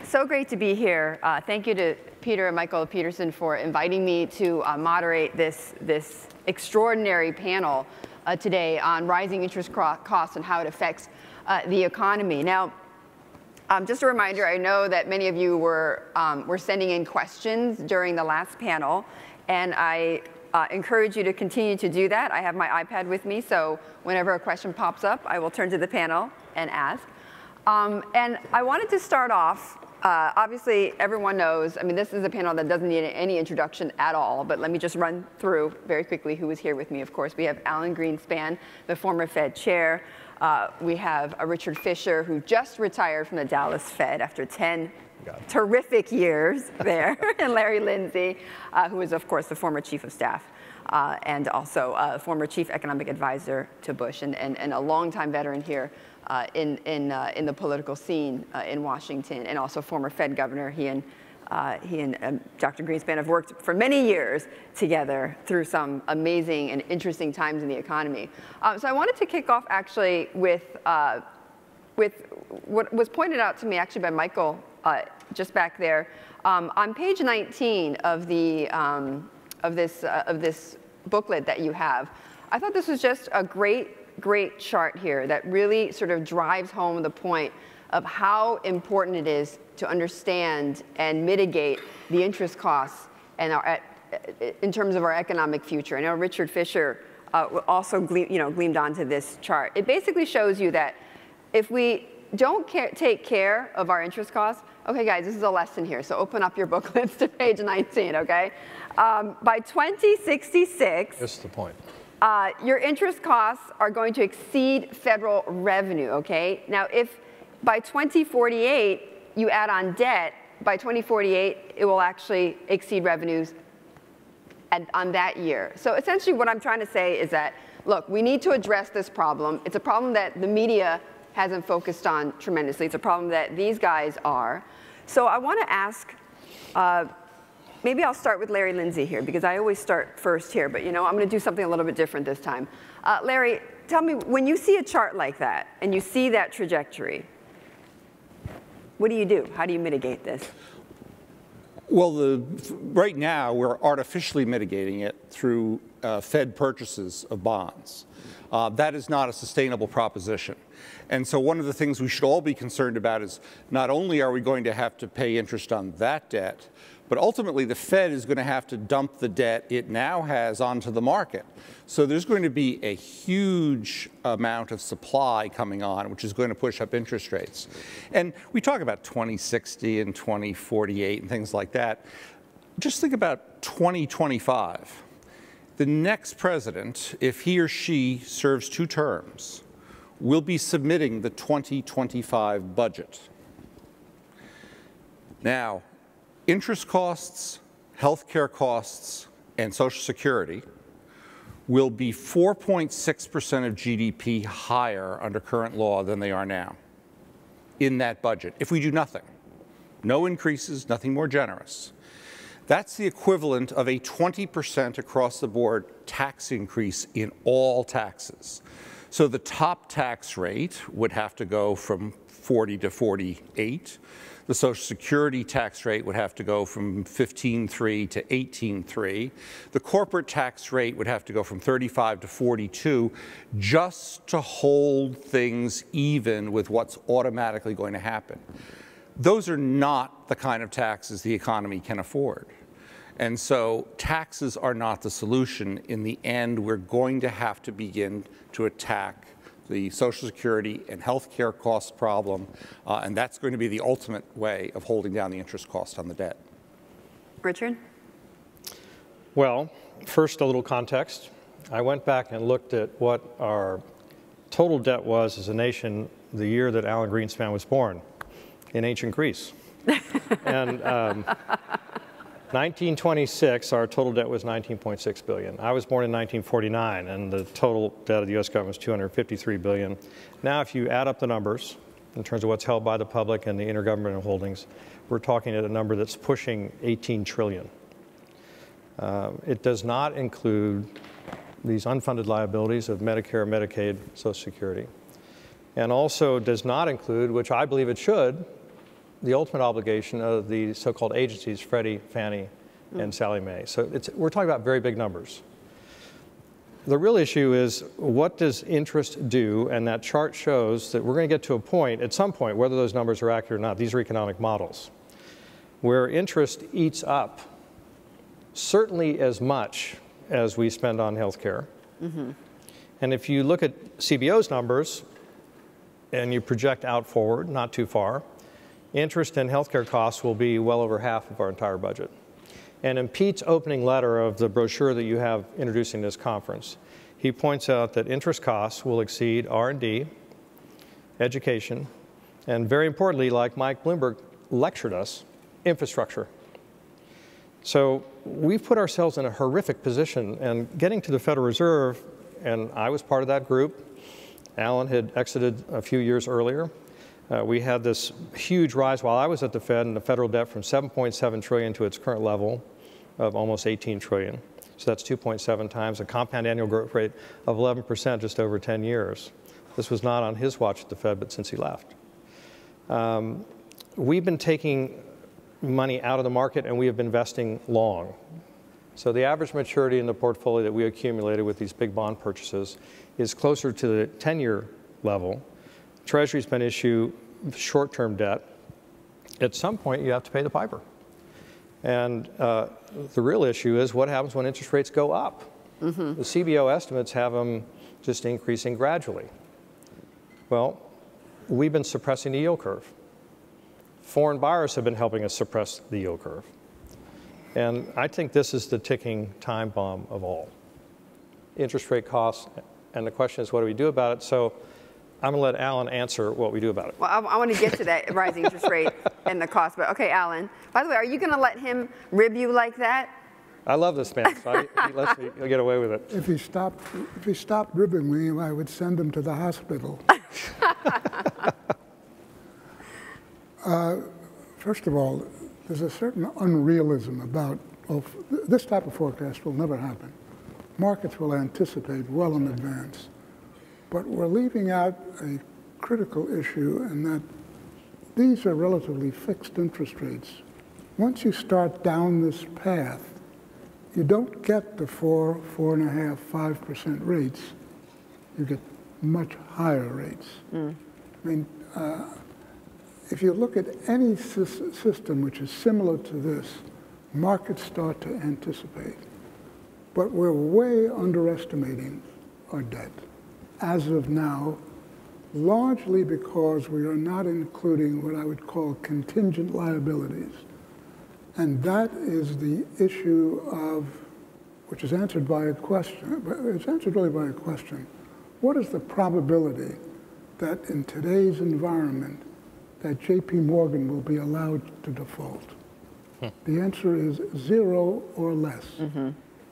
So great to be here. Thank you to Peter and Michael Peterson for inviting me to moderate this extraordinary panel today on rising interest costs and how it affects the economy. Now, just a reminder, I know that many of you were sending in questions during the last panel, and I encourage you to continue to do that. I have my iPad with me, so whenever a question pops up, I will turn to the panel and ask. And I wanted to start off, obviously everyone knows, I mean, this is a panel that doesn't need any introduction at all, but let me just run through very quickly who is here with me. Of course, we have Alan Greenspan, the former Fed chair. We have Richard Fisher, who just retired from the Dallas Fed after 10 terrific years there, and Larry Lindsay, who is, of course, the former chief of staff and also former chief economic advisor to Bush, and a longtime veteran here in the political scene in Washington, and also former Fed governor. He and Dr. Greenspan have worked for many years together through some amazing and interesting times in the economy. So I wanted to kick off actually with what was pointed out to me actually by Michael just back there. On page 19 of this booklet that you have, I thought this was just a great chart here that really sort of drives home the point of how important it is to understand and mitigate the interest costs and in terms of our economic future. I know Richard Fisher also gleamed onto this chart. It basically shows you that if we don't take care of our interest costs, okay guys, this is a lesson here, so open up your booklets to page 19, okay? By 2066, that's the point. Your interest costs are going to exceed federal revenue, okay? Now, if by 2048 you add on debt, by 2048 it will actually exceed revenues on that year. So essentially what I'm trying to say is that, look, we need to address this problem. It's a problem that the media hasn't focused on tremendously. It's a problem that these guys are. So I want to ask, maybe I'll start with Larry Lindsay here, because I always start first here, but I'm going to do something a little bit different this time. Larry, tell me, when you see a chart like that, and you see that trajectory, what do you do? How do you mitigate this? Well, right now, we're artificially mitigating it through Fed purchases of bonds. That is not a sustainable proposition. And so one of the things we should all be concerned about is not only are we going to have to pay interest on that debt, but ultimately the Fed is going to have to dump the debt it now has onto the market. So there's going to be a huge amount of supply coming on, which is going to push up interest rates. And we talk about 2060 and 2048 and things like that. Just think about 2025. The next president, if he or she serves 2 terms, will be submitting the 2025 budget. Now, interest costs, healthcare costs, and Social Security will be 4.6% of GDP higher under current law than they are now in that budget, if we do nothing. No increases, nothing more generous. That's the equivalent of a 20% across the board tax increase in all taxes. So the top tax rate would have to go from 40 to 48. The Social Security tax rate would have to go from 15.3 to 18.3. The corporate tax rate would have to go from 35 to 42 just to hold things even with what's automatically going to happen. Those are not the kind of taxes the economy can afford. And so taxes are not the solution. In the end, we're going to have to begin to attack the Social Security and health care cost problem, and that's going to be the ultimate way of holding down the interest cost on the debt. Richard? Well, first a little context. I went back and looked at what our total debt was as a nation the year that Alan Greenspan was born in ancient Greece. And 1926, our total debt was $19.6 billion. I was born in 1949, and the total debt of the U.S. government was $253 billion. Now, if you add up the numbers in terms of what's held by the public and the intergovernmental holdings, we're talking at a number that's pushing $18 trillion. It does not include these unfunded liabilities of Medicare, Medicaid, Social Security, and also does not include, which I believe it should, the ultimate obligation of the so-called agencies, Freddie, Fannie, and Sallie Mae. So we're talking about very big numbers. The real issue is, what does interest do? And that chart shows that we're going to get to a point, at some point, whether those numbers are accurate or not, these are economic models, where interest eats up certainly as much as we spend on healthcare. And if you look at CBO's numbers and you project out forward, not too far, interest and healthcare costs will be well over half of our entire budget. And in Pete's opening letter of the brochure that you have introducing this conference, he points out that interest costs will exceed R&D, education, and very importantly, like Mike Bloomberg lectured us, infrastructure. So we've put ourselves in a horrific position, and getting to the Federal Reserve, and I was part of that group. Alan had exited a few years earlier. We had this huge rise while I was at the Fed in the federal debt from 7.7 trillion to its current level of almost 18 trillion. So that's 2.7 times a compound annual growth rate of 11% just over 10 years. This was not on his watch at the Fed, but since he left. We've been taking money out of the market, and we have been investing long. So the average maturity in the portfolio that we accumulated with these big bond purchases is closer to the 10-year level. Treasury's been issue short-term debt. At some point, you have to pay the piper. And the real issue is, what happens when interest rates go up? The CBO estimates have them just increasing gradually. Well, we've been suppressing the yield curve. Foreign buyers have been helping us suppress the yield curve. And I think this is the ticking time bomb of all. Interest rate costs, and the question is, what do we do about it? So I'm going to let Alan answer what we do about it. Well, I want to get to that rising interest rate and the cost, but okay, Alan. By the way, are you going to let him rib you like that? I love this man, so he lets me get away with it. If he stopped ribbing me, I would send him to the hospital. First of all, there's a certain unrealism about, this type of forecast will never happen. Markets will anticipate well in advance. But we're leaving out a critical issue in that these are relatively fixed interest rates. Once you start down this path, you don't get the 4, 4.5%, 5% rates. You get much higher rates. I mean, if you look at any system which is similar to this, markets start to anticipate. But we're way underestimating our debt as of now, largely because we are not including what I would call contingent liabilities. And that is the issue of, which is answered by a question, it's answered really by a question. What is the probability that in today's environment that JP Morgan will be allowed to default? The answer is 0 or less.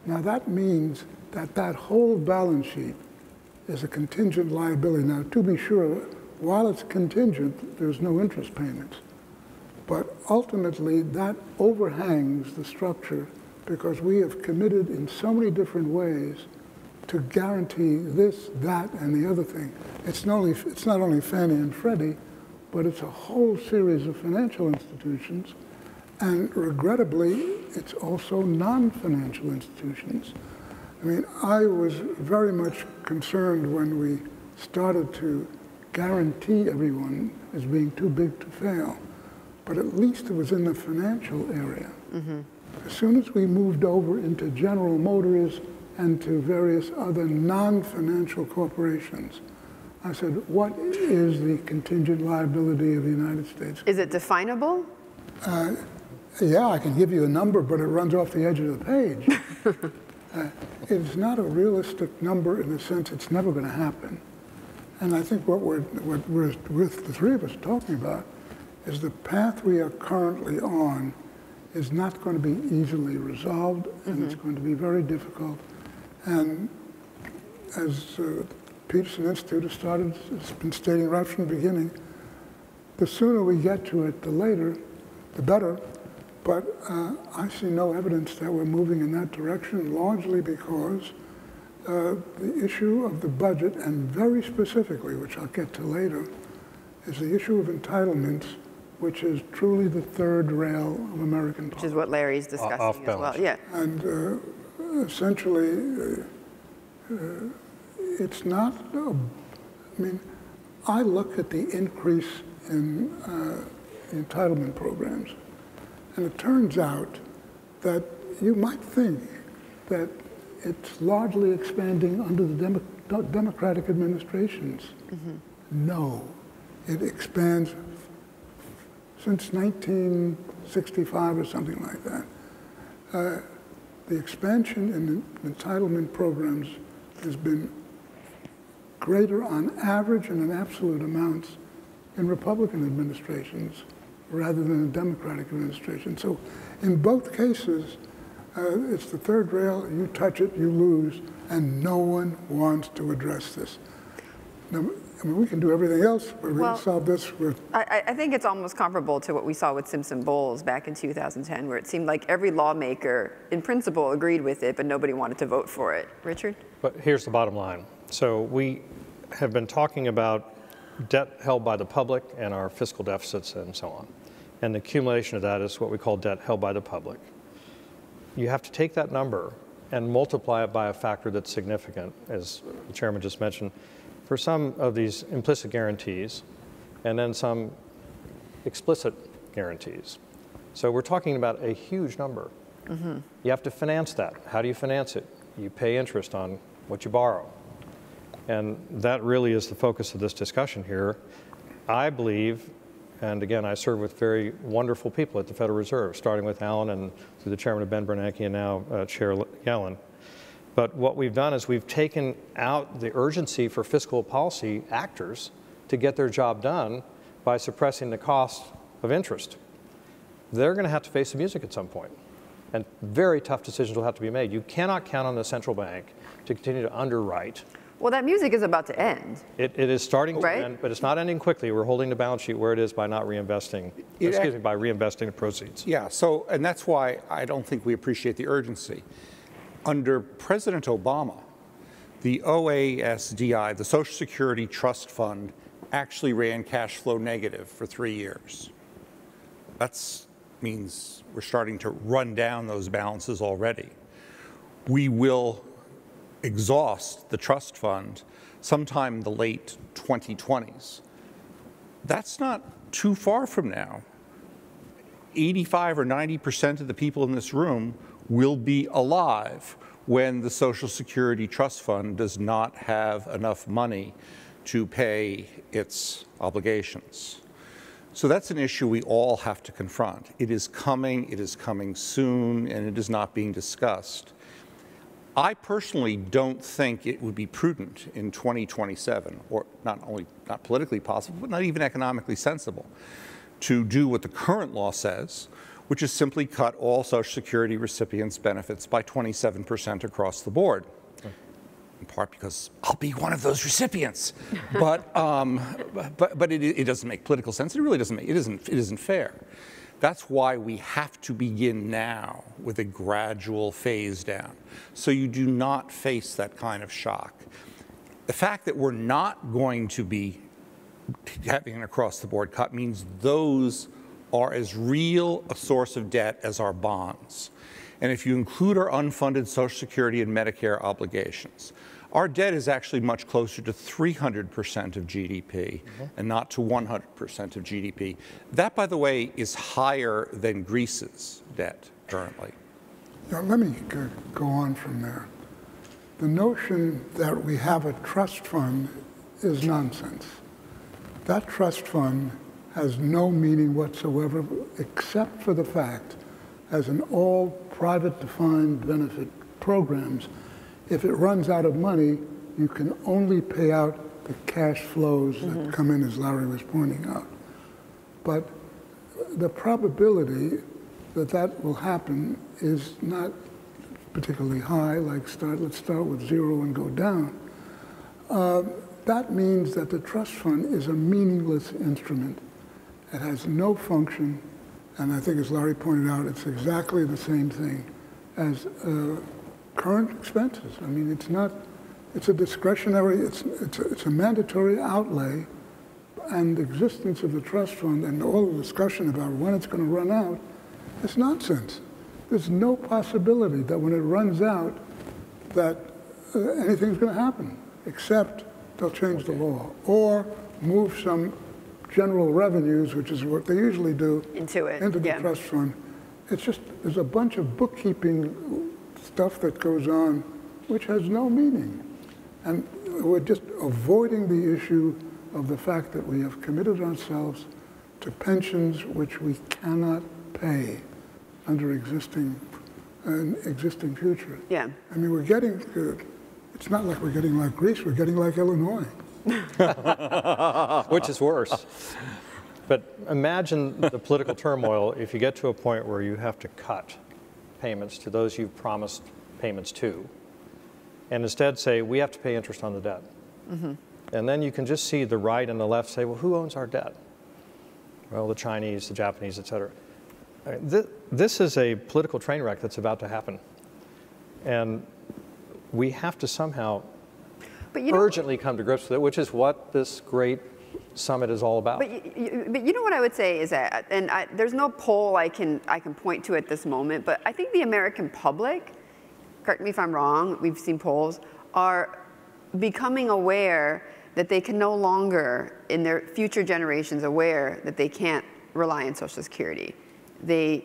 Now that means that that whole balance sheet is a contingent liability. Now, to be sure, while it's contingent, there's no interest payments. But ultimately, that overhangs the structure because we have committed in so many different ways to guarantee this, that, and the other thing. It's not only Fannie and Freddie, but it's a whole series of financial institutions. And regrettably, it's also non-financial institutions. I mean, I was very much concerned when we started to guarantee everyone as being too big to fail. But at least it was in the financial area. As soon as we moved over into General Motors and to various other non-financial corporations, I said, what is the contingent liability of the United States? Is it definable? Yeah, I can give you a number, but it runs off the edge of the page. It's not a realistic number in the sense it's never going to happen. And I think what we're with the three of us talking about is the path we are currently on is not going to be easily resolved, and it's going to be very difficult. And as the Peterson Institute has been stating right from the beginning, the sooner we get to it, the later, the better. But I see no evidence that we're moving in that direction, largely because the issue of the budget, and very specifically, which I'll get to later, is the issue of entitlements which is truly the third rail of American Which politics. is what Larry's discussing as well. Yeah. And essentially, it's not, I mean, I look at the increase in entitlement programs, and it turns out that you might think that it's largely expanding under the Democratic administrations. No, it expands since 1965 or something like that. The expansion in entitlement programs has been greater on average and in absolute amounts in Republican administrations rather than in Democratic administrations. So in both cases, it's the third rail, you touch it, you lose, and no one wants to address this. Now, I mean, we can do everything else, but we're going to solve this with... I think it's almost comparable to what we saw with Simpson Bowles back in 2010, where it seemed like every lawmaker, in principle, agreed with it, but nobody wanted to vote for it. Richard? But here's the bottom line. So we have been talking about debt held by the public and our fiscal deficits and so on. And the accumulation of that is what we call debt held by the public. You have to take that number and multiply it by a factor that's significant, as the chairman just mentioned, for some of these implicit guarantees and then some explicit guarantees. So we're talking about a huge number. You have to finance that. How do you finance it? You pay interest on what you borrow. And that really is the focus of this discussion here. I believe, and again, I serve with very wonderful people at the Federal Reserve, starting with Alan and through the chairman of Ben Bernanke and now Chair Yellen. But what we've done is we've taken out the urgency for fiscal policy actors to get their job done by suppressing the cost of interest. They're going to have to face the music at some point, and very tough decisions will have to be made. You cannot count on the central bank to continue to underwrite. Well, that music is about to end. It is starting to Right? end, but it's not ending quickly. We're holding the balance sheet where it is by not reinvesting, by reinvesting the proceeds. Yeah, so, and that's why I don't think we appreciate the urgency. Under President Obama, the OASDI, the Social Security Trust Fund, actually ran cash flow negative for 3 years. That means we're starting to run down those balances already. We will exhaust the trust fund sometime in the late 2020s. That's not too far from now. 85 or 90% of the people in this room will be alive when the Social Security Trust Fund does not have enough money to pay its obligations. So that's an issue we all have to confront. It is coming soon, and it is not being discussed. I personally don't think it would be prudent in 2027, or not politically possible, but not even economically sensible, to do what the current law says, which is simply cut all Social Security recipients' benefits by 27% across the board. In part because I'll be one of those recipients, but it doesn't make political sense. It really doesn't make. It isn't fair. That's why we have to begin now with a gradual phase down, so you do not face that kind of shock. The fact that we're not going to be having an across-the-board cut means those are as real a source of debt as our bonds. And if you include our unfunded Social Security and Medicare obligations, our debt is actually much closer to 300% of GDP and not to 100% of GDP. That, by the way, is higher than Greece's debt currently. Now, let me go on from there. The notion that we have a trust fund is nonsense. That trust fund has no meaning whatsoever except for the fact, as in all private defined benefit programs, if it runs out of money, you can only pay out the cash flows that come in, as Larry was pointing out. But the probability that that will happen is not particularly high, like let's start with 0 and go down. That means that the trust fund is a meaningless instrument. It has no function, and I think, as Larry pointed out, it's exactly the same thing as current expenses. I mean, it's a discretionary, it's a mandatory outlay, and existence of the trust fund and all the discussion about when it's going to run out is nonsense. There's no possibility that when it runs out that anything's going to happen, except they'll change the law or move some general revenues, which is what they usually do, into the trust fund. It's just, there's a bunch of bookkeeping stuff that goes on which has no meaning. And we're just avoiding the issue of the fact that we have committed ourselves to pensions which we cannot pay under existing future. Yeah. I mean, we're getting, it's not like we're getting like Greece, we're getting like Illinois. Which is worse. But imagine the political turmoil if you get to a point where you have to cut payments to those you've promised payments to, and instead say, we have to pay interest on the debt. Mm-hmm. And then you can just see the right and the left say, well, who owns our debt? Well, the Chinese, the Japanese, et cetera. This is a political train wreck that's about to happen. And we have to somehow urgently come to grips with it, which is what this great summit is all about. But you know what I would say is that, and there's no poll I can point to at this moment, but I think the American public, correct me if I'm wrong, we've seen polls, are becoming aware that they can no longer, in their future generations, aware that they can't rely on Social Security. They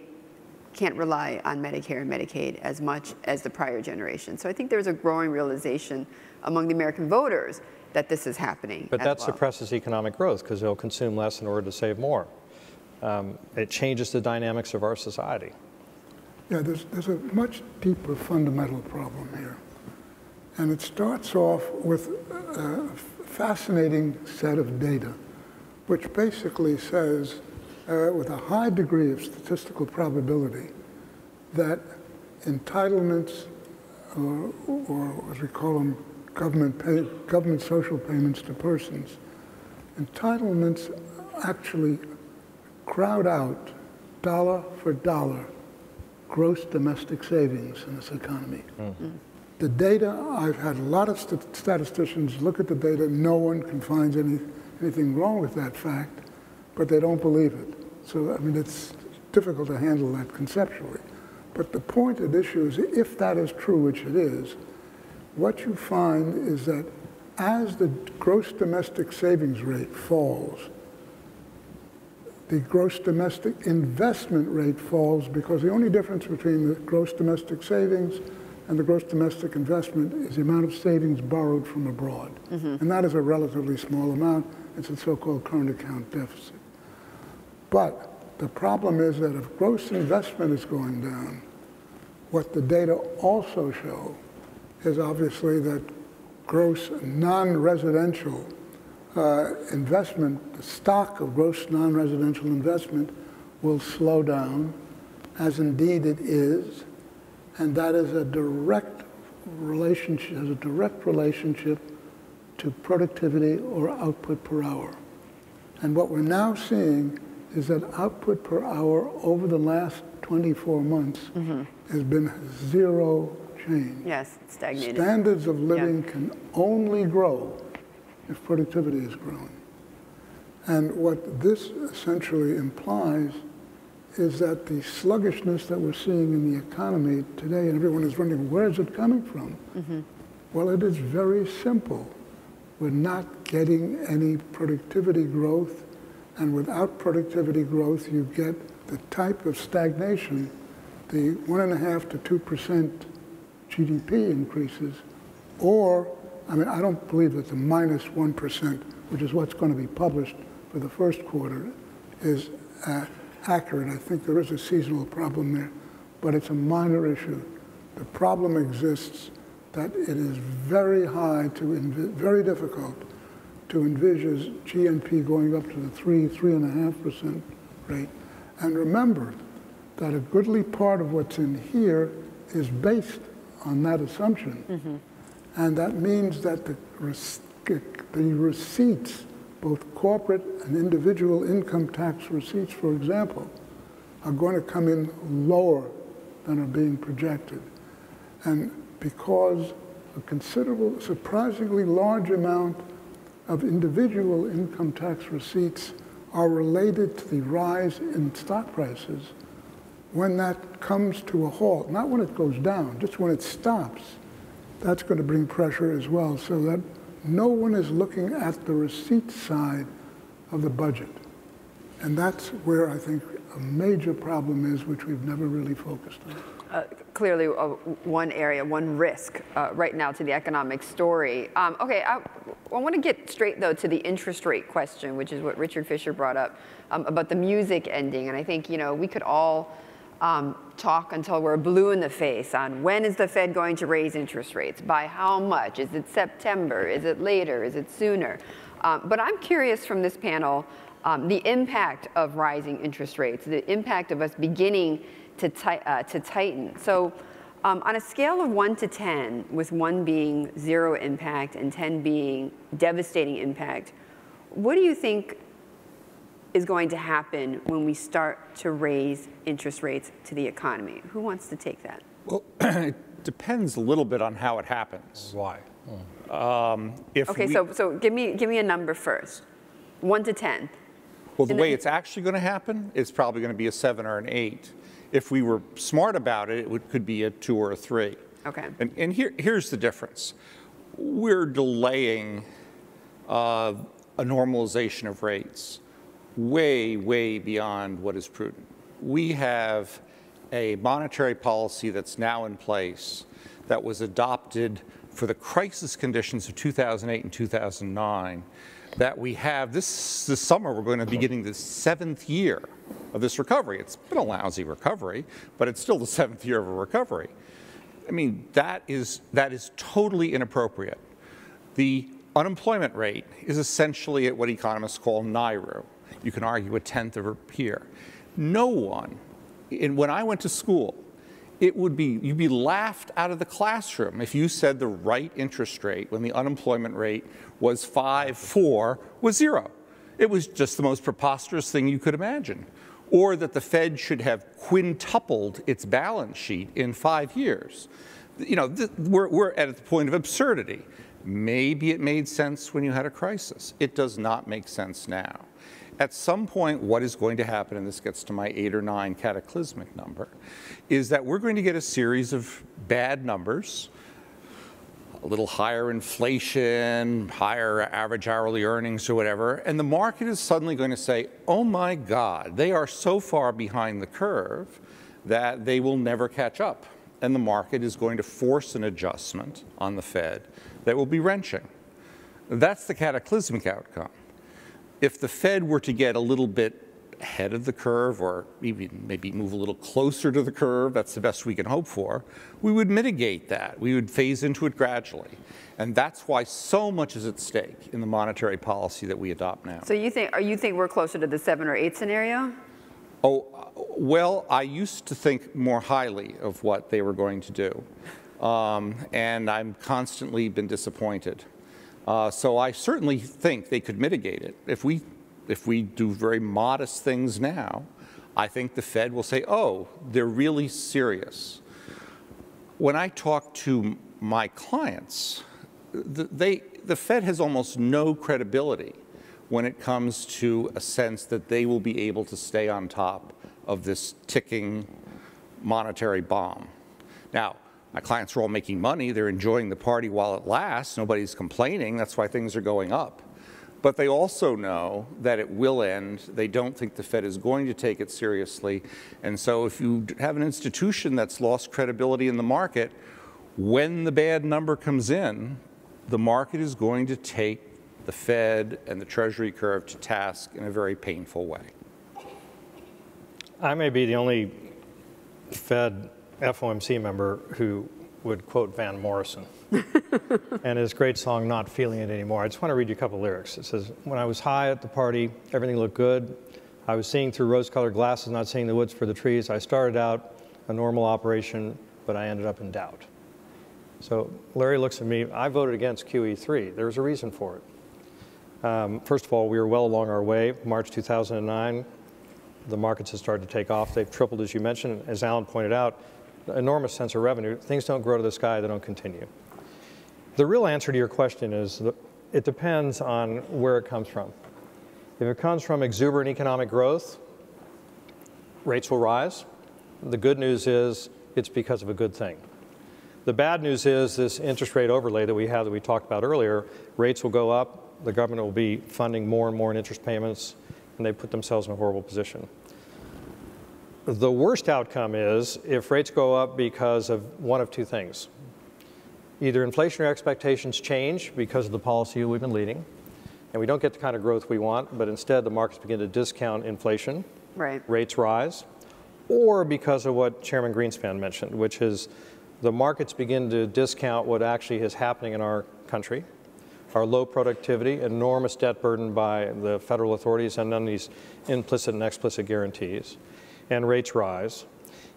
can't rely on Medicare and Medicaid as much as the prior generation. So I think there's a growing realization among the American voters that this is happening. But that suppresses economic growth because they'll consume less in order to save more. It changes the dynamics of our society. Yeah, there's a much deeper fundamental problem here. And it starts off with a fascinating set of data, which basically says, with a high degree of statistical probability, that entitlements, or as we call them, government social payments to persons, entitlements actually crowd out, dollar for dollar, gross domestic savings in this economy. Mm-hmm. The data, I've had a lot of statisticians look at the data. No one can find anything wrong with that fact, but they don't believe it. So, I mean, it's difficult to handle that conceptually. But the point at issue is, if that is true, which it is, what you find is that as the gross domestic savings rate falls, the gross domestic investment rate falls, because the only difference between the gross domestic savings and the gross domestic investment is the amount of savings borrowed from abroad. Mm-hmm. And that is a relatively small amount. It's a so-called current account deficit. But the problem is that if gross investment is going down, what the data also show is obviously that gross non-residential investment, the stock of gross non-residential investment will slow down, as indeed it is, and that is a direct relationship, to productivity or output per hour. And what we're now seeing is that output per hour over the last 24 months mm-hmm. has been zero change. Yes, it's stagnated. Standards of living can only grow if productivity is growing. And what this essentially implies is that the sluggishness that we're seeing in the economy today, and everyone is wondering, where is it coming from? Mm-hmm. Well, it is very simple. We're not getting any productivity growth, and without productivity growth, you get the type of stagnation, the 1.5% to 2% GDP increases, or, I mean, I don't believe that the minus 1%, which is what's going to be published for the first quarter, is accurate. I think there is a seasonal problem there, but it's a minor issue. The problem exists that it is very high very difficult to envisage GNP going up to the 3.5% rate. And remember that a goodly part of what's in here is based on that assumption. Mm-hmm. And that means that the receipts, both corporate and individual income tax receipts, for example, are going to come in lower than are being projected. And because a considerable, surprisingly large amount of individual income tax receipts are related to the rise in stock prices when that comes to a halt, not when it goes down, just when it stops. That's going to bring pressure as well, so that no one is looking at the receipt side of the budget. And that's where I think a major problem is, which we've never really focused on. Clearly, one area, one risk right now to the economic story. Okay, I want to get straight, though, to the interest rate question, which is what Richard Fisher brought up, about the music ending. And I think, you know, we could all talk until we're blue in the face on when is the Fed going to raise interest rates, by how much, is it September, is it later, is it sooner? But I'm curious from this panel, the impact of rising interest rates, the impact of us beginning to tighten. So on a scale of 1 to 10, with 1 being zero impact and 10 being devastating impact, what do you think is going to happen when we start to raise interest rates to the economy? Who wants to take that? Well, it depends a little bit on how it happens. Why? Okay, so give me a number first. 1 to 10. Well, the way it's actually going to happen, it's probably going to be a 7 or an 8. If we were smart about it, it could be a 2 or a 3. Okay. And here's the difference. We're delaying a normalization of rates way, way beyond what is prudent. We have a monetary policy that's now in place that was adopted for the crisis conditions of 2008 and 2009 that we have this summer. We're going to be getting the 7th year of this recovery. It's been a lousy recovery, but it's still the 7th year of a recovery. I mean, that is totally inappropriate. The unemployment rate is essentially at what economists call NIRU. You can argue a tenth of a here. No one, when I went to school, you'd be laughed out of the classroom if you said the right interest rate when the unemployment rate was 5.4 was 0. It was just the most preposterous thing you could imagine. Or that the Fed should have quintupled its balance sheet in 5 years. You know, we're at the point of absurdity. Maybe it made sense when you had a crisis. It does not make sense now. At some point, what is going to happen, and this gets to my 8 or 9 cataclysmic number, is that we're going to get a series of bad numbers, a little higher inflation, higher average hourly earnings or whatever, and the market is suddenly going to say, oh my God, they are so far behind the curve that they will never catch up. And the market is going to force an adjustment on the Fed that will be wrenching. That's the cataclysmic outcome. If the Fed were to get a little bit ahead of the curve, or even maybe move a little closer to the curve, that's the best we can hope for, we would mitigate that. We would phase into it gradually. And that's why so much is at stake in the monetary policy that we adopt now. So you think we're closer to the 7 or 8 scenario? Oh, well, I used to think more highly of what they were going to do. And I've constantly been disappointed. So I certainly think they could mitigate it. If we do very modest things now, I think the Fed will say, oh, they're really serious. When I talk to my clients, the Fed has almost no credibility when it comes to a sense that they will be able to stay on top of this ticking monetary bomb. Now, my clients are all making money. They're enjoying the party while it lasts. Nobody's complaining. That's why things are going up. But they also know that it will end. They don't think the Fed is going to take it seriously. And so if you have an institution that's lost credibility in the market, when the bad number comes in, the market is going to take the Fed and the Treasury curve to task in a very painful way. I may be the only Fed FOMC member who would quote Van Morrison and his great song, Not Feeling It Anymore. I just want to read you a couple lyrics. It says, when I was high at the party, everything looked good. I was seeing through rose-colored glasses, not seeing the woods for the trees. I started out a normal operation, but I ended up in doubt. So Larry looks at me. I voted against QE3. There's a reason for it. First of all, we were well along our way. March 2009, the markets have started to take off. They've tripled, as you mentioned. As Alan pointed out, enormous sense of revenue. Things don't grow to the sky, they don't continue. The real answer to your question is it depends on where it comes from. If it comes from exuberant economic growth, rates will rise. The good news is it's because of a good thing. The bad news is this interest rate overlay that we have that we talked about earlier, rates will go up, the government will be funding more and more in interest payments, and they put themselves in a horrible position. The worst outcome is if rates go up because of one of two things. Either inflationary expectations change because of the policy we've been leading, and we don't get the kind of growth we want, but instead the markets begin to discount inflation, right. Rates rise, or because of what Chairman Greenspan mentioned, which is the markets begin to discount what actually is happening in our country, our low productivity, enormous debt burden by the federal authorities, and then these implicit and explicit guarantees, and rates rise.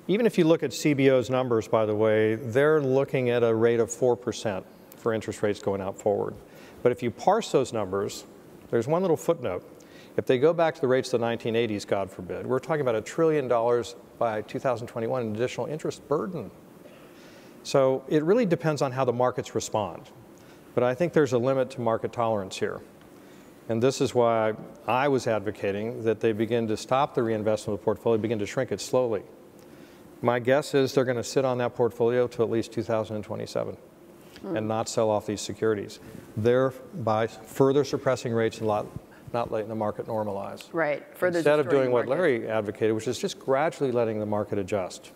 Even if you look at CBO's numbers, by the way, they're looking at a rate of 4% for interest rates going out forward. But if you parse those numbers, there's one little footnote. If they go back to the rates of the 1980s, God forbid, we're talking about $1 trillion by 2021 in additional interest burden. So it really depends on how the markets respond. But I think there's a limit to market tolerance here. And this is why I was advocating that they begin to stop the reinvestment of the portfolio, begin to shrink it slowly. My guess is they're going to sit on that portfolio to at least 2027 and not sell off these securities, thereby further suppressing rates and not letting the market normalize. Right. Further instead of doing what market. Larry advocated, which is just gradually letting the market adjust.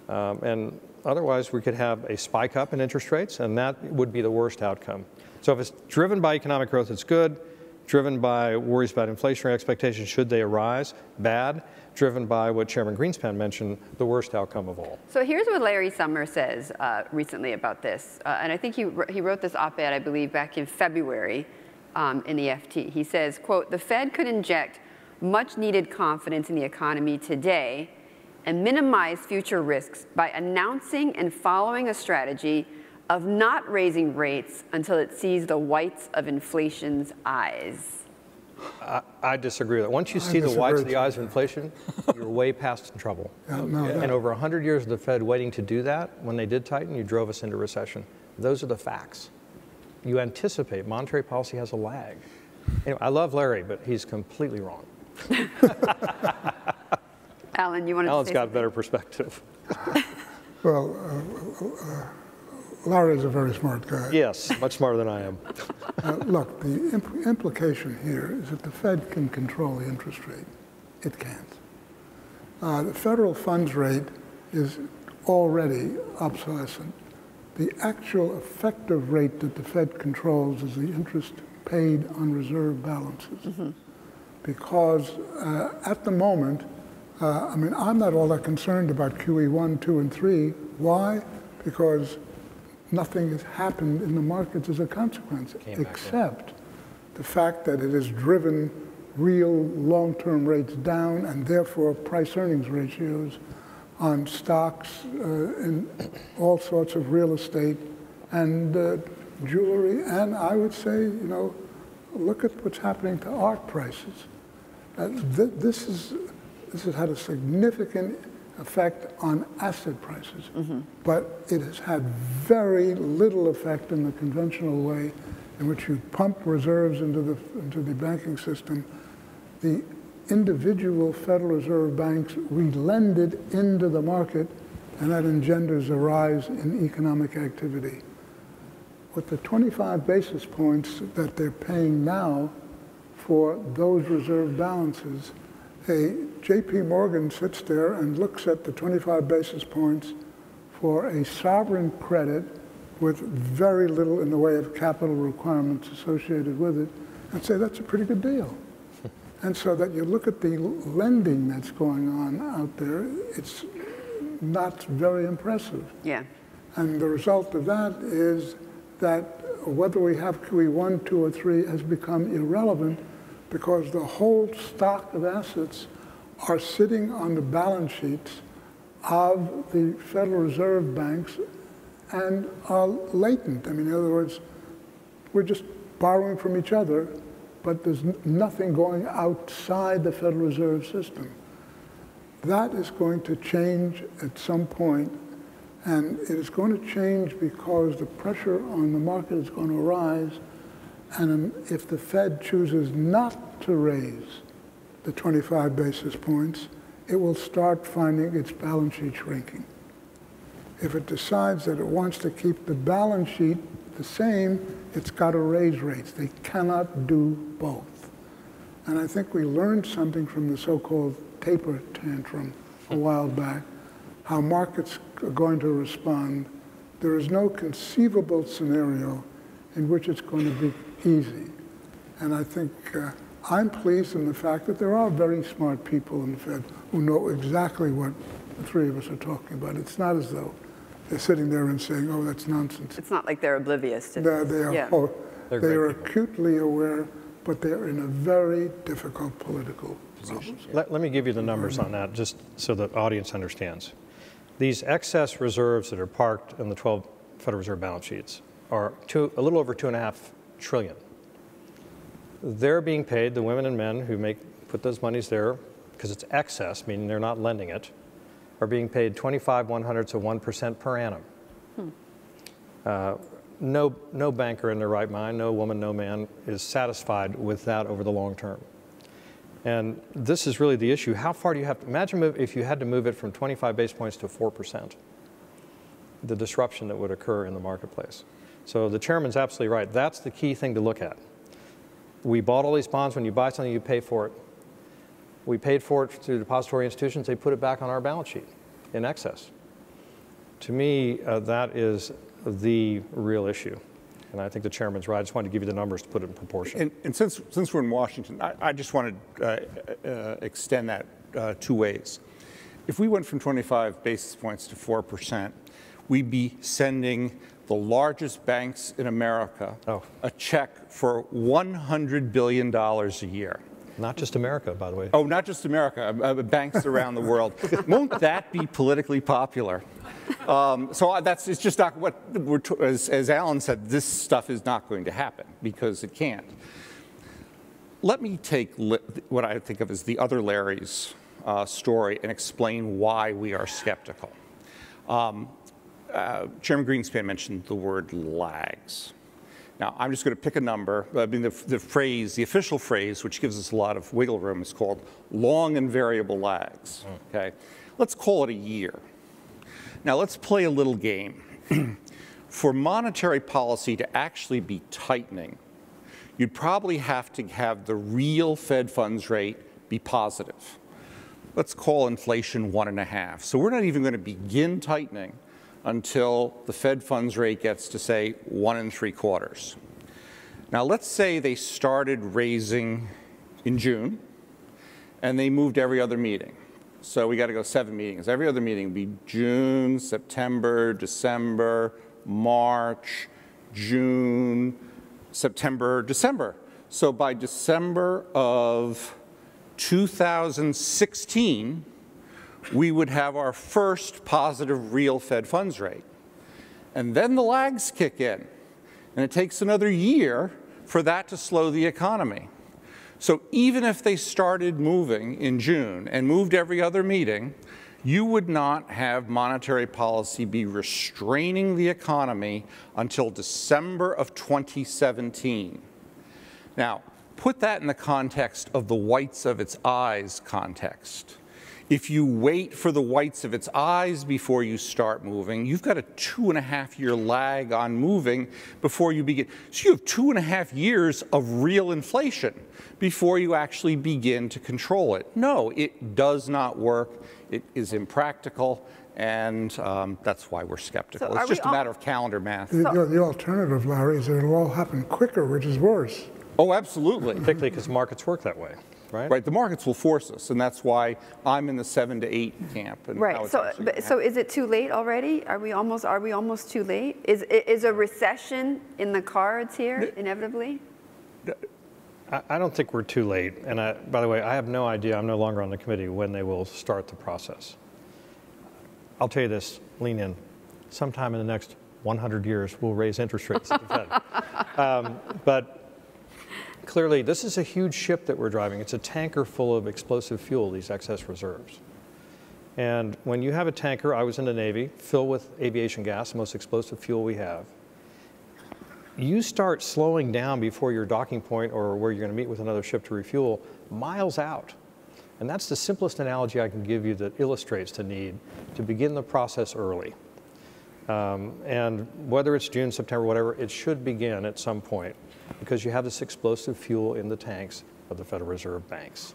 And otherwise, we could have a spike up in interest rates, and that would be the worst outcome. So if it's driven by economic growth, it's good. Driven by worries about inflationary expectations, should they arise, bad. Driven by what Chairman Greenspan mentioned, the worst outcome of all. So here's what Larry Summers says recently about this. And I think he wrote this op-ed, I believe, back in February in the FT. He says, quote, "The Fed could inject much needed confidence in the economy today and minimize future risks by announcing and following a strategy of not raising rates until it sees the whites of inflation's eyes." I disagree with that. Once you see the whites of the eyes of inflation, you're way past in trouble. And over 100 years of the Fed waiting to do that, when they did tighten, you drove us into recession. Those are the facts. You anticipate. Monetary policy has a lag. Anyway, I love Larry, but he's completely wrong. Alan, you want to Alan's say got something? a better perspective. Well, Larry is a very smart guy. Yes, much smarter than I am. Look, the implication here is that the Fed can control the interest rate. It can't. The federal funds rate is already obsolescent. The actual effective rate that the Fed controls is the interest paid on reserve balances. Mm-hmm. Because at the moment, I mean, I'm not all that concerned about QE 1, 2, and 3. Why? Because nothing has happened in the markets as a consequence, except the fact that it has driven real long-term rates down and therefore price-earnings ratios on stocks in all sorts of real estate and jewelry. And I would say, you know, look at what's happening to art prices. This has had a significant effect on asset prices, but it has had very little effect in the conventional way in which you pump reserves into the banking system. The individual Federal Reserve banks relend it into the market, and that engenders a rise in economic activity. With the 25 basis points that they're paying now for those reserve balances, J.P. Morgan sits there and looks at the 25 basis points for a sovereign credit with very little in the way of capital requirements associated with it and say that's a pretty good deal. And so that you look at the lending that's going on out there, it's not very impressive. Yeah. And the result of that is that whether we have QE 1, 2, or 3 has become irrelevant because the whole stock of assets are sitting on the balance sheets of the Federal Reserve banks and are latent. I mean, in other words, we're just borrowing from each other, but there's nothing going outside the Federal Reserve system. That is going to change at some point, and it is going to change because the pressure on the market is going to rise, And if the Fed chooses not to raise the 25 basis points, it will start finding its balance sheet shrinking. If it decides that it wants to keep the balance sheet the same, it's got to raise rates. They cannot do both. And I think we learned something from the so-called taper tantrum a while back, how markets are going to respond. There is no conceivable scenario in which it's going to be easy. And I think I'm pleased in the fact that there are very smart people in the Fed who know exactly what the three of us are talking about. It's not as though they're sitting there and saying, oh, that's nonsense. It's not like they're oblivious to this. They are acutely aware, but they're in a very difficult political position. Let me give you the numbers on that, just so the audience understands. These excess reserves that are parked in the 12 Federal Reserve balance sheets are a little over $2.5 trillion. They're being paid, the women and men who put those monies there, because it's excess, meaning they're not lending it, are being paid 25/100ths of 1% per annum. No banker in their right mind, no woman, no man is satisfied with that over the long term. And this is really the issue. How far do you have to, imagine if you had to move it from 25 basis points to 4%, the disruption that would occur in the marketplace. So the chairman's absolutely right. That's the key thing to look at. We bought all these bonds. When you buy something, you pay for it. We paid for it through depository institutions. They put it back on our balance sheet in excess. To me, that is the real issue. And I think the chairman's right. I just wanted to give you the numbers to put it in proportion. And since we're in Washington, I just want to extend that two ways. If we went from 25 basis points to 4%, we'd be sending the largest banks in America a check for $100 billion a year. Not just America, by the way. Oh, not just America, banks around the world. Won't that be politically popular? It's just not what as Alan said, this stuff is not going to happen because it can't. Let me take what I think of as the other Larry's story and explain why we are skeptical. Chairman Greenspan mentioned the word lags. Now, I'm just going to pick a number. I mean, the official phrase, which gives us a lot of wiggle room, is called long and variable lags. Okay, let's call it a year. Now, let's play a little game. For monetary policy to actually be tightening, you'd probably have to have the real Fed funds rate be positive. Let's call inflation 1.5. So we're not even going to begin tightening until the Fed funds rate gets to, say, 1 3/4. Now, let's say they started raising in June, and they moved every other meeting. So we got to go 7 meetings. Every other meeting would be June, September, December, March, June, September, December. So by December of 2016, we would have our first positive real Fed funds rate. And then the lags kick in. And it takes another year for that to slow the economy. So even if they started moving in June and moved every other meeting, you would not have monetary policy be restraining the economy until December of 2017. Now, put that in the context of the whites of its eyes context. If you wait for the whites of its eyes before you start moving, you've got a 2.5-year lag on moving before you begin. So you have 2.5 years of real inflation before you actually begin to control it. No, it does not work. It is impractical, and that's why we're skeptical. It's just a matter of calendar math. The alternative, Larry, is that it'll all happen quicker, which is worse. Oh, absolutely. Particularly because markets work that way. Right? Right, the markets will force us, and that's why I'm in the 7 to 8 camp. And right. So is it too late already? Are we almost too late? Is a recession in the cards here inevitably? I don't think we're too late. And by the way, I have no idea. I'm no longer on the committee when they will start the process. I'll tell you this. Lean in. Sometime in the next 100 years, we'll raise interest rates at the Fed. But clearly, this is a huge ship that we're driving. It's a tanker full of explosive fuel, these excess reserves. And when you have a tanker, I was in the Navy, filled with aviation gas, the most explosive fuel we have, you start slowing down before your docking point or where you're going to meet with another ship to refuel miles out. And that's the simplest analogy I can give you that illustrates the need to begin the process early. And whether it's June, September, whatever, it should begin at some point because you have this explosive fuel in the tanks of the Federal Reserve banks.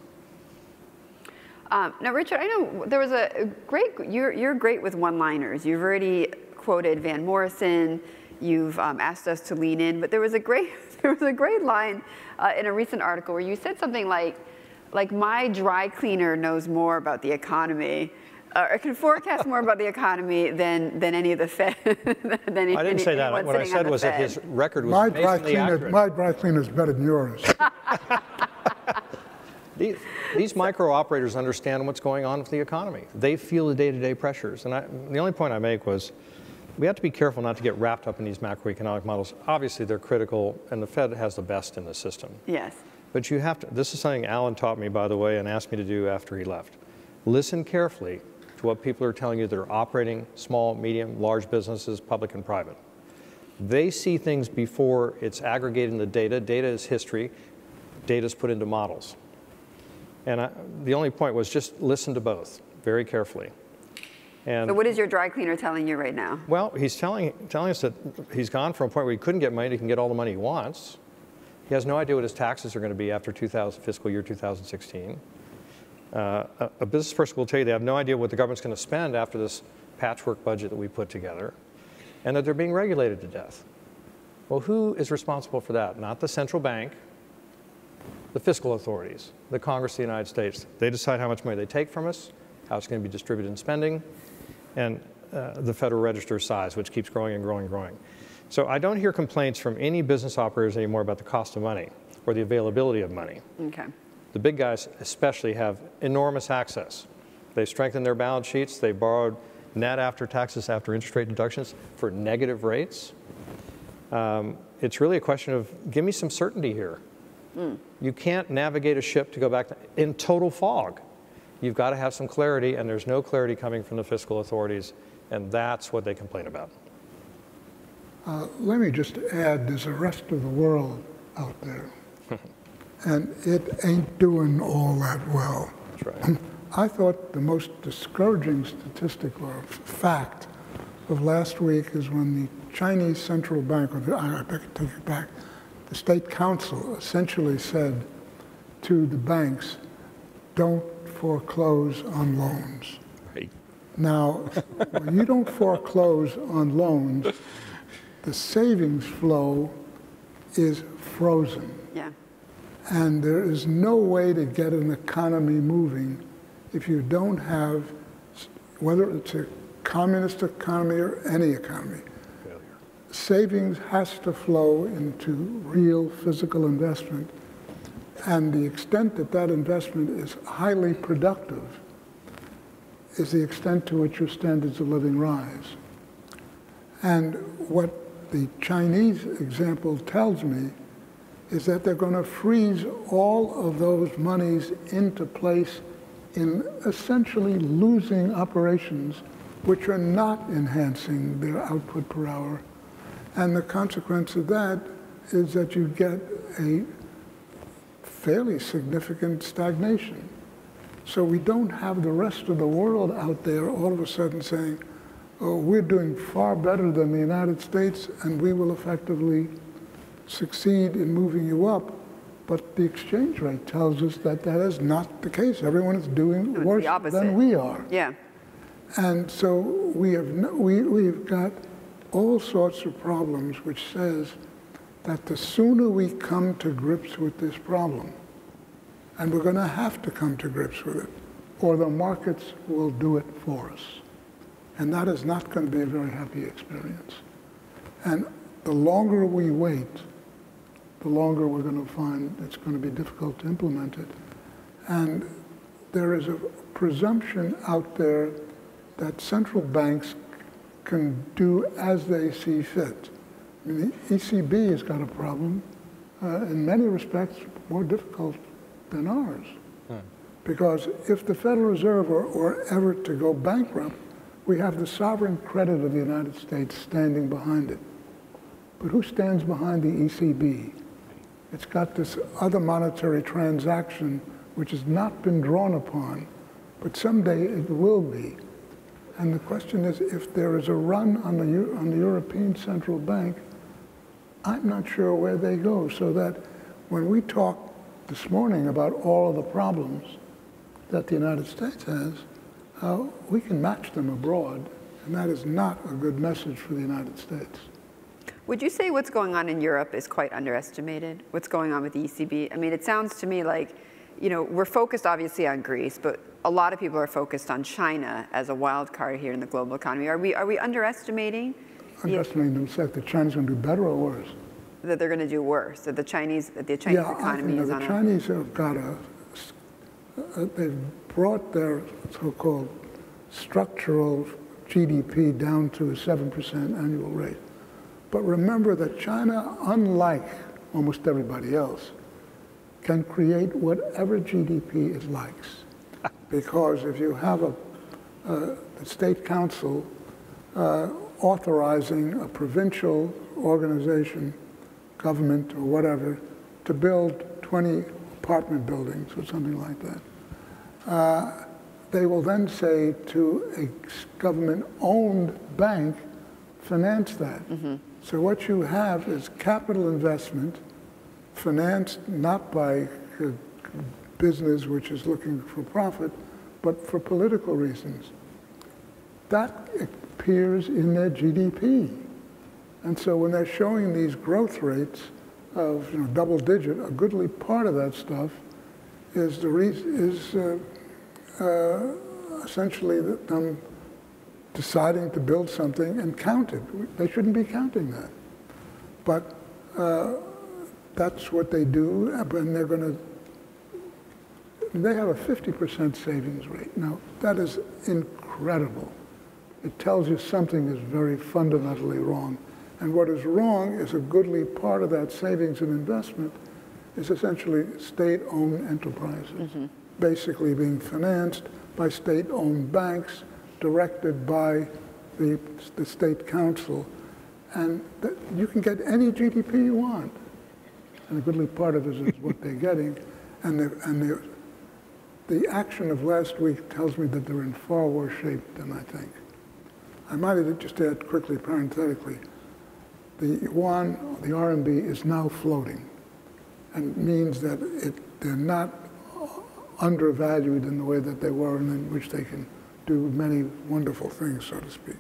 Now, Richard, I know there was a great, you're great with one-liners. You've already quoted Van Morrison. You've asked us to lean in, but there was a great line in a recent article where you said something like my dry cleaner knows more about the economy, or can forecast more about the economy than any of the Fed. I didn't say that. What I said was that his record was amazingly accurate. My dry cleaner is better than yours. These micro operators understand what's going on with the economy. They feel the day-to-day pressures. And the only point I make was we have to be careful not to get wrapped up in these macroeconomic models. Obviously, they're critical, and the Fed has the best in the system. Yes. But you have to, this is something Alan taught me, by the way, and asked me to do after he left. Listen carefully to what people are telling you that are operating small, medium, large businesses, public and private. They see things before it's aggregating the data. Data is history. Data is put into models. And the only point was just listen to both very carefully. And so what is your dry cleaner telling you right now? Well, he's telling us that he's gone from a point where he couldn't get money, he can get all the money he wants. He has no idea what his taxes are going to be after fiscal year 2016. A business person will tell you they have no idea what the government's going to spend after this patchwork budget that we put together, and that they're being regulated to death. Well, who is responsible for that? Not the central bank, the fiscal authorities, the Congress of the United States. They decide how much money they take from us, how it's going to be distributed in spending, and the Federal Register size, which keeps growing and growing and growing. So I don't hear complaints from any business operators anymore about the cost of money or the availability of money. Okay. The big guys especially have enormous access. They strengthened their balance sheets. They borrowed net after taxes, after interest rate deductions for negative rates. It's really a question of give me some certainty here. You can't navigate a ship to go back in total fog. You've got to have some clarity, and there's no clarity coming from the fiscal authorities, and that's what they complain about. Let me just add, there's a rest of the world out there, and it ain't doing all that well. That's right. I thought the most discouraging statistic or fact of last week is when the Chinese central bank, or I take it back, the State Council essentially said to the banks, don't foreclose on loans. Right. Now, when you don't foreclose on loans, the savings flow is frozen. Yeah. And there is no way to get an economy moving if you don't have, whether it's a communist economy or any economy, savings has to flow into real physical investment. And the extent that that investment is highly productive is the extent to which your standards of living rise. And what the Chinese example tells me is that they're going to freeze all of those monies into place in essentially losing operations which are not enhancing their output per hour. And the consequence of that is that you get a fairly significant stagnation. So we don't have the rest of the world out there all of a sudden saying, oh, we're doing far better than the United States and we will effectively succeed in moving you up. But the exchange rate tells us that that is not the case. Everyone is doing worse than we are. Yeah. And so we've got all sorts of problems, which says that the sooner we come to grips with this problem, and we're going to have to come to grips with it, or the markets will do it for us. And that is not going to be a very happy experience. And the longer we wait, the longer we're going to find it's going to be difficult to implement it. And there is a presumption out there that central banks can do as they see fit. I mean, the ECB has got a problem, in many respects, more difficult than ours. Because if the Federal Reserve were ever to go bankrupt, we have the sovereign credit of the United States standing behind it. But who stands behind the ECB? It's got this other monetary transaction which has not been drawn upon, but someday it will be. And the question is, if there is a run on the European Central Bank, I'm not sure where they go. So that when we talk this morning about all of the problems that the United States has, we can match them abroad, and that is not a good message for the United States. Would you say what's going on in Europe is quite underestimated? What's going on with the ECB? I mean, it sounds to me like, you know, we're focused obviously on Greece, but a lot of people are focused on China as a wild card here in the global economy. Are we underestimating? Underestimating themselves. The Chinese going to do better or worse? That they're going to do worse. That the Chinese economy is on the Chinese have got they've brought their so-called structural GDP down to a 7% annual rate. But remember that China, unlike almost everybody else, can create whatever GDP it likes. Because if you have the state council authorizing a provincial organization, government or whatever, to build 20 apartment buildings or something like that, they will then say to a government-owned bank, finance that. Mm-hmm. So what you have is capital investment financed not by business which is looking for profit, but for political reasons. That appears in their GDP. And so when they're showing these growth rates of double digit, a goodly part of that stuff is essentially them deciding to build something and count it. They shouldn't be counting that. But that's what they do, and they're going to, they have a 50% savings rate. Now, that is incredible. It tells you something is very fundamentally wrong. And what is wrong is a goodly part of that savings and investment is essentially state-owned enterprises, basically being financed by state-owned banks, directed by the state council. And you can get any GDP you want. And a goodly part of it is what they're getting. And the action of last week tells me that they're in far worse shape than I think. I might have just add quickly, parenthetically, the yuan, the RMB is now floating, and means that they're not undervalued in the way that they were, and in which they can do many wonderful things, so to speak.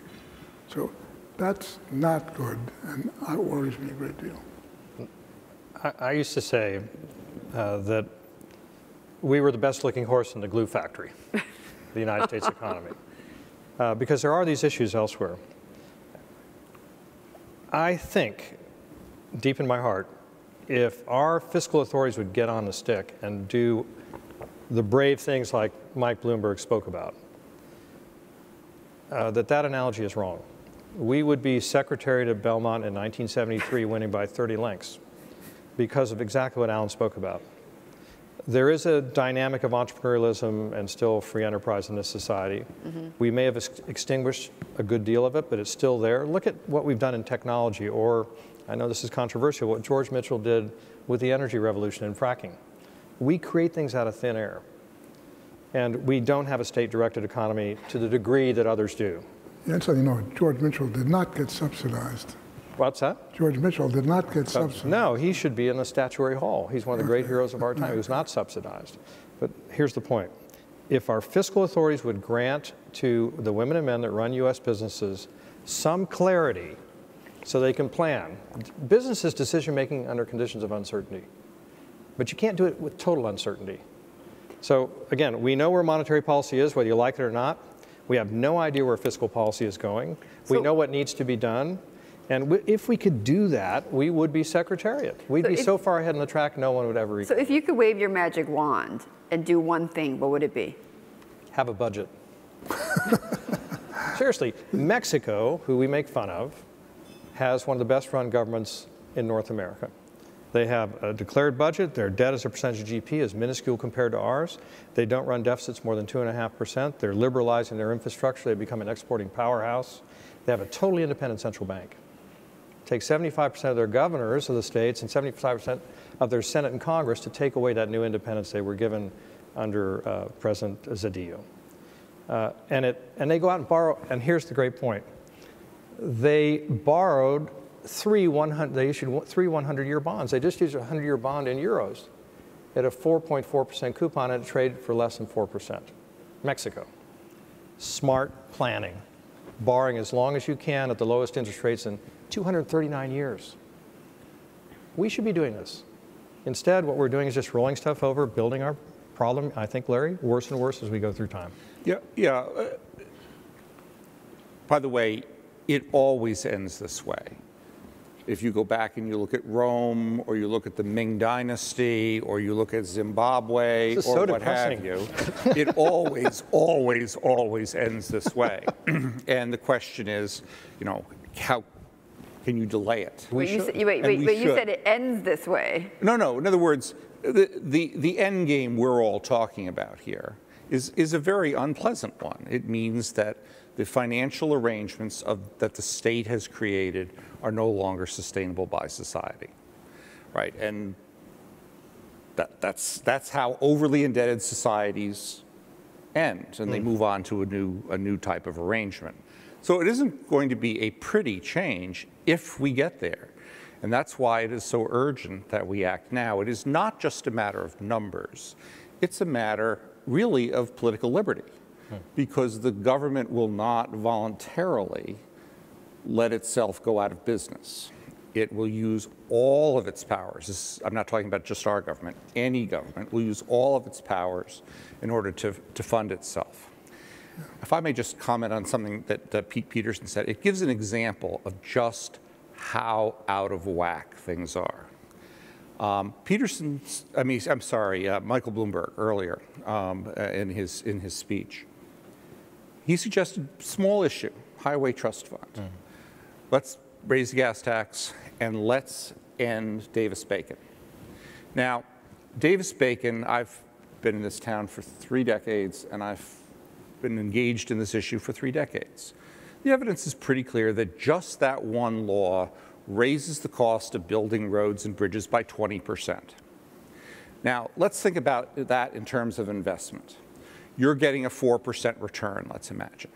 So that's not good, and that worries me a great deal. I used to say that we were the best looking horse in the glue factory, the United States economy, because there are these issues elsewhere. I think, deep in my heart, if our fiscal authorities would get on the stick and do the brave things like Mike Bloomberg spoke about, that analogy is wrong. We would be secretary to Belmont in 1973 winning by 30 lengths because of exactly what Alan spoke about. There is a dynamic of entrepreneurialism and still free enterprise in this society. We may have extinguished a good deal of it, but it's still there. Look at what we've done in technology, or, I know this is controversial, what George Mitchell did with the energy revolution in fracking. We create things out of thin air. And we don't have a state-directed economy to the degree that others do. Yeah, so you know, George Mitchell did not get subsidized. What's that? George Mitchell did not get subsidized. No, he should be in the statuary hall. He's one of the great heroes of our time. He was not subsidized. But here's the point. If our fiscal authorities would grant to the women and men that run U.S. businesses some clarity so they can plan. Business is decision-making under conditions of uncertainty. But you can't do it with total uncertainty. So again, we know where monetary policy is, whether you like it or not. We have no idea where fiscal policy is going. We know what needs to be done. And if we could do that, we would be Secretariat. We'd be so far ahead on the track, no one would ever equal. So if you could wave your magic wand and do one thing, what would it be? Have a budget. Seriously, Mexico, who we make fun of, has one of the best run governments in North America. They have a declared budget. Their debt as a percentage of GDP is minuscule compared to ours. They don't run deficits more than 2.5%. They're liberalizing their infrastructure. They become an exporting powerhouse. They have a totally independent central bank. take 75% of their governors of the states and 75% of their Senate and Congress to take away that new independence they were given under President Zedillo. And they go out and borrow, and here's the great point. They borrowed they issued three 100-year bonds. They just used a 100-year bond in euros at a 4.4% coupon and it traded for less than 4%. Mexico. Smart planning. Borrowing as long as you can at the lowest interest rates in 239 years. We should be doing this. Instead, what we're doing is just rolling stuff over, building our problem, I think, Larry, worse and worse as we go through time. Yeah. By the way, it always ends this way. If you go back and you look at Rome, or you look at the Ming Dynasty, or you look at Zimbabwe, or what have you, it always ends this way. And the question is, how can you delay it? But you said it ends this way. No. In other words, the end game we're all talking about here is a very unpleasant one. It means that the financial arrangements that the state has created are no longer sustainable by society, right? And that's how overly indebted societies end, and they move on to a new type of arrangement. So it isn't going to be a pretty change if we get there. And that's why it is so urgent that we act now. It is not just a matter of numbers. It's a matter, really, of political liberty, because the government will not voluntarily let itself go out of business. It will use all of its powers. I'm not talking about just our government. Any government will use all of its powers in order to fund itself. If I may just comment on something that Pete Peterson said, it gives an example of just how out of whack things are. Michael Bloomberg earlier in his speech, he suggested small issue, highway trust fund. Let's raise the gas tax and let's end Davis-Bacon. Now, Davis-Bacon, I've been in this town for 3 decades and I've been engaged in this issue for 3 decades. The evidence is pretty clear that just that one law raises the cost of building roads and bridges by 20%. Now, let's think about that in terms of investment. You're getting a 4% return, let's imagine.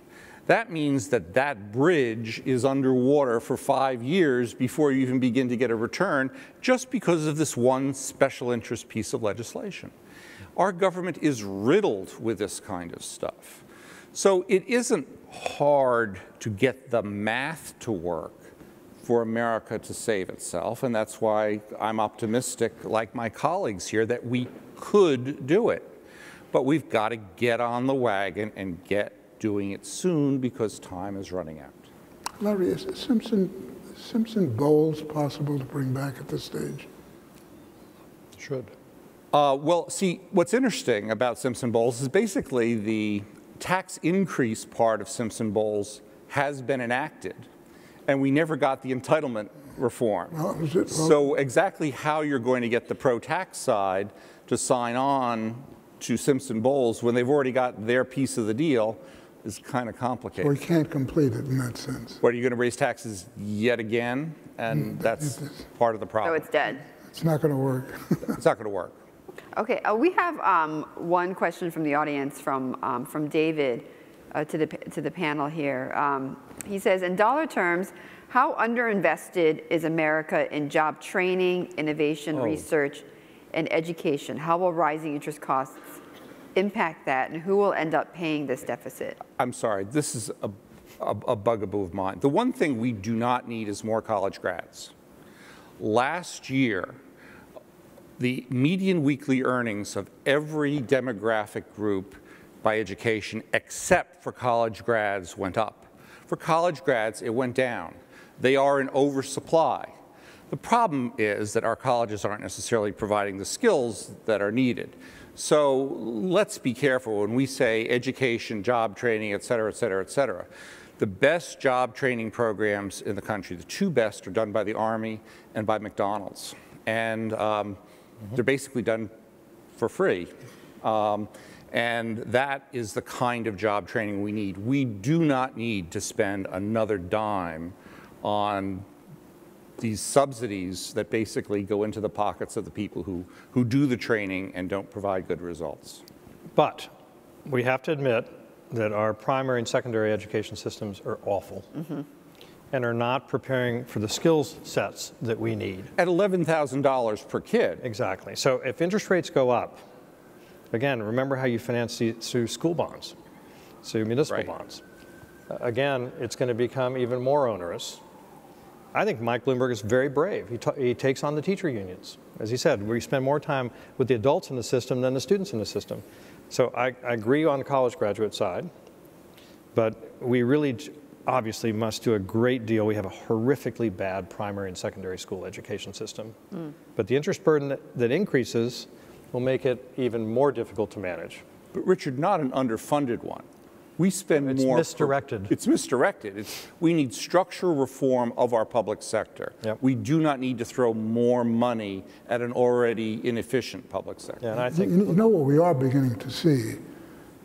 That means that that bridge is underwater for 5 years before you even begin to get a return, just because of this one special interest piece of legislation. Our government is riddled with this kind of stuff. So it isn't hard to get the math to work for America to save itself, and that's why I'm optimistic, like my colleagues here, that we could do it. But we've got to get on the wagon and get doing it soon, because time is running out. Larry, is Simpson-Bowles possible to bring back at this stage? Should. Well, see, what's interesting about Simpson-Bowles is basically the tax increase part of Simpson-Bowles has been enacted, and we never got the entitlement reform. So exactly how you're going to get the pro-tax side to sign on to Simpson-Bowles when they've already got their piece of the deal is kind of complicated. We can't complete it in that sense. What, are you going to raise taxes yet again? And that's part of the problem. So it's dead. It's not going to work. It's not going to work. Okay, we have one question from the audience from David to the panel here. He says, in dollar terms, how underinvested is America in job training, innovation, research, and education? How will rising interest costs impact that, and who will end up paying this deficit? I'm sorry, this is a bugaboo of mine. The one thing we do not need is more college grads. Last year, the median weekly earnings of every demographic group by education, except for college grads, went up. For college grads, it went down. They are in oversupply. The problem is that our colleges aren't necessarily providing the skills that are needed. So let's be careful when we say education, job training, et cetera, et cetera, et cetera. The best job training programs in the country, the 2 best, are done by the Army and by McDonald's. And they're basically done for free. And that is the kind of job training we need. We do not need to spend another dime on these subsidies that basically go into the pockets of the people who do the training and don't provide good results. But we have to admit that our primary and secondary education systems are awful and are not preparing for the skills sets that we need. At $11,000 per kid. Exactly. So if interest rates go up, again, remember how you finance these through school bonds, through municipal bonds. Again, it's going to become even more onerous. I think Mike Bloomberg is very brave. He takes on the teacher unions. As he said, we spend more time with the adults in the system than the students in the system. So I agree on the college graduate side, but we really obviously must do a great deal. We have a horrifically bad primary and secondary school education system. But the interest burden that increases will make it even more difficult to manage. But Richard, not an underfunded one. We spend more. It's misdirected. It's misdirected. We need structural reform of our public sector. Yep. We do not need to throw more money at an already inefficient public sector. Yeah, and I think you know what we are beginning to see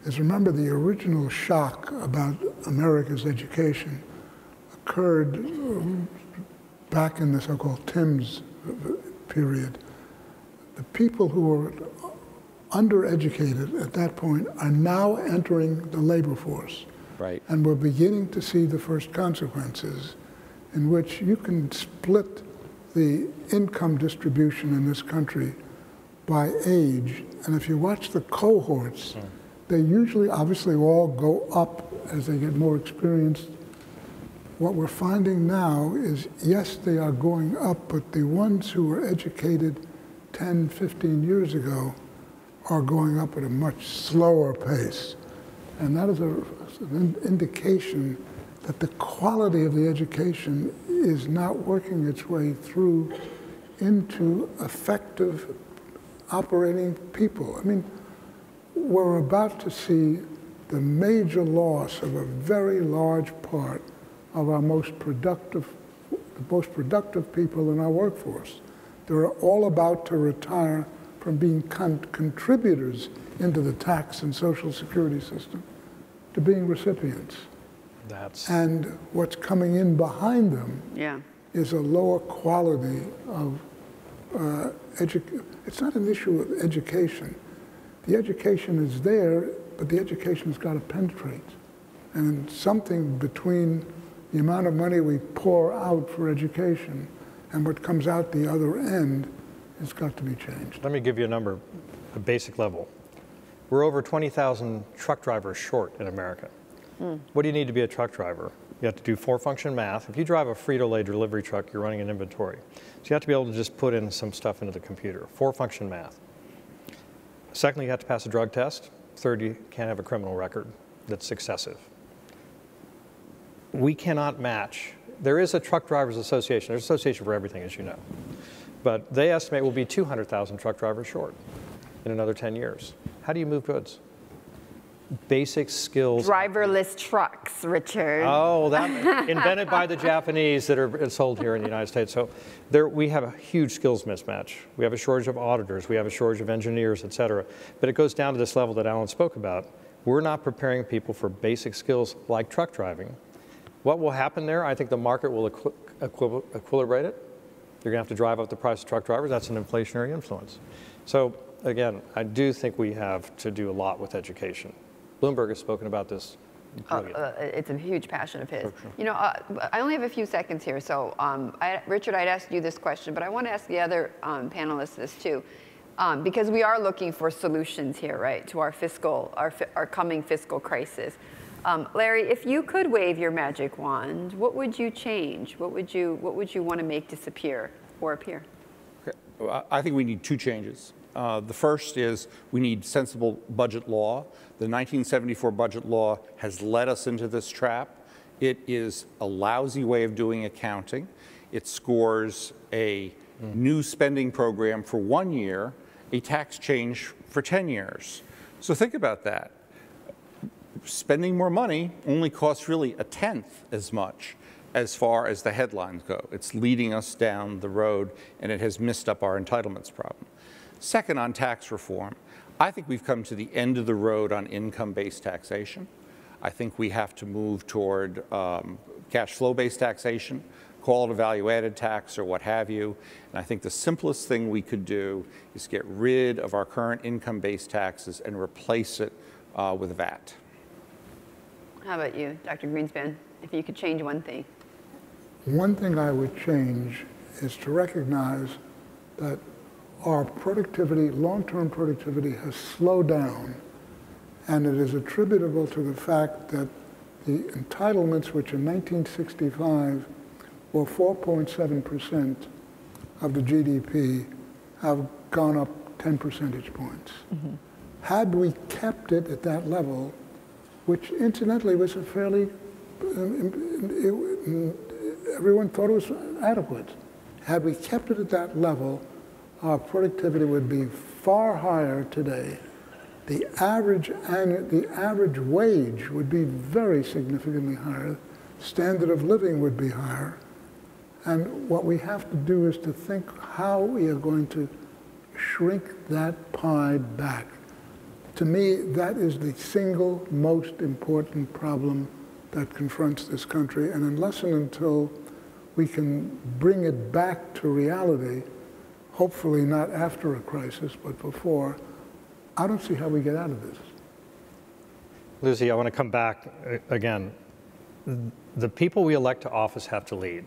is, remember, the original shock about America's education occurred back in the so-called Timms period. The people who were undereducated at that point are now entering the labor force. Right. And we're beginning to see the first consequences in which you can split the income distribution in this country by age. And if you watch the cohorts, they usually obviously all go up as they get more experienced. What we're finding now is, yes, they are going up, but the ones who were educated 10, 15 years ago are going up at a much slower pace. And that is an indication that the quality of the education is not working its way through into effective operating people. I mean, we're about to see the major loss of a very large part of our most productive people in our workforce. They're all about to retire from being contributors into the tax and social security system to being recipients. And what's coming in behind them is a lower quality of it's not an issue of education. The education is there, but the education's got to penetrate. And something between the amount of money we pour out for education and what comes out the other end has got to be changed. Let me give you a number, a basic level. We're over 20,000 truck drivers short in America. What do you need to be a truck driver? You have to do four-function math. If you drive a Frito-Lay delivery truck, you're running an inventory. So you have to be able to just put in some stuff into the computer, four-function math. Secondly, you have to pass a drug test. Third, you can't have a criminal record that's excessive. We cannot match. There is a truck drivers association. There's an association for everything, as you know. But they estimate we'll be 200,000 truck drivers short in another 10 years. How do you move goods? Basic skills. Driverless trucks, Richard. Oh, that invented by the Japanese that are sold here in the United States. So we have a huge skills mismatch. We have a shortage of auditors. We have a shortage of engineers, et cetera. But it goes down to this level that Alan spoke about. We're not preparing people for basic skills like truck driving. What will happen there? I think the market will equilibrate it. You're going to have to drive up the price of truck drivers. That's an inflationary influence. So again, I do think we have to do a lot with education. Bloomberg has spoken about this. It's a huge passion of his. You know, I only have a few seconds here, so Richard, I'd asked you this question, but I want to ask the other panelists this too, because we are looking for solutions here, right, to our coming fiscal crisis. Larry, if you could wave your magic wand, what would you change? What would you want to make disappear or appear? Okay. Well, I think we need two changes. The first is we need sensible budget law. The 1974 budget law has led us into this trap. It is a lousy way of doing accounting. It scores a new spending program for 1 year, a tax change for 10 years. So think about that. Spending more money only costs really a tenth as much as far as the headlines go. It's leading us down the road, and it has messed up our entitlements problem. Second, on tax reform, I think we've come to the end of the road on income-based taxation. I think we have to move toward cash flow-based taxation, call it a value-added tax or what have you. And I think the simplest thing we could do is get rid of our current income-based taxes and replace it with VAT. How about you, Dr. Greenspan, if you could change one thing? One thing I would change is to recognize that our productivity, long-term productivity, has slowed down, and it is attributable to the fact that the entitlements, which in 1965 were 4.7% of the GDP, have gone up 10 percentage points. Mm-hmm. Had we kept it at that level, which incidentally was a fairly, everyone thought it was adequate. Had we kept it at that level, our productivity would be far higher today. The average wage would be very significantly higher. Standard of living would be higher. And what we have to do is to think how we are going to shrink that pie back. To me, that is the single most important problem that confronts this country. And unless and until we can bring it back to reality, hopefully not after a crisis, but before, I don't see how we get out of this. Lucy, I want to come back again. The people we elect to office have to lead.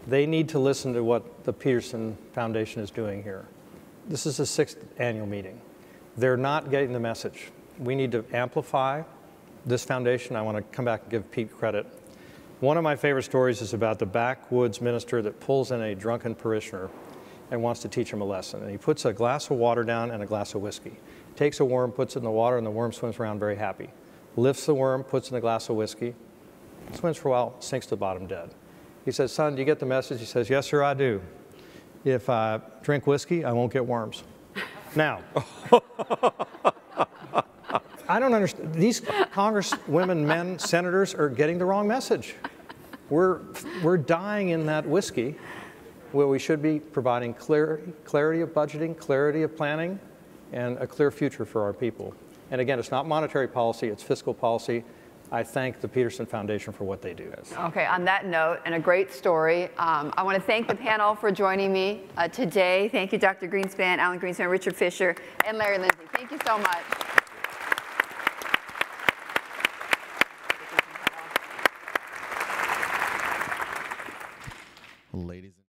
They need to listen to what the Peterson Foundation is doing here. This is the 6th annual meeting. They're not getting the message. We need to amplify this foundation. I want to come back and give Pete credit. One of my favorite stories is about the backwoods minister that pulls in a drunken parishioner and wants to teach him a lesson. And he puts a glass of water down and a glass of whiskey. Takes a worm, puts it in the water, and the worm swims around very happy. Lifts the worm, puts it in a glass of whiskey, swims for a while, sinks to the bottom dead. He says, son, do you get the message? He says, yes, sir, I do. If I drink whiskey, I won't get worms. Now, I don't understand. These congresswomen, men, senators are getting the wrong message. We're dying in that whiskey where we should be providing clarity of budgeting, clarity of planning, and a clear future for our people. And again, it's not monetary policy, it's fiscal policy. I thank the Peterson Foundation for what they do. Okay, on that note, and a great story, I want to thank the panel for joining me today. Thank you, Dr. Greenspan, Alan Greenspan, Richard Fisher, and Larry Lindsay. Thank you so much. Ladies and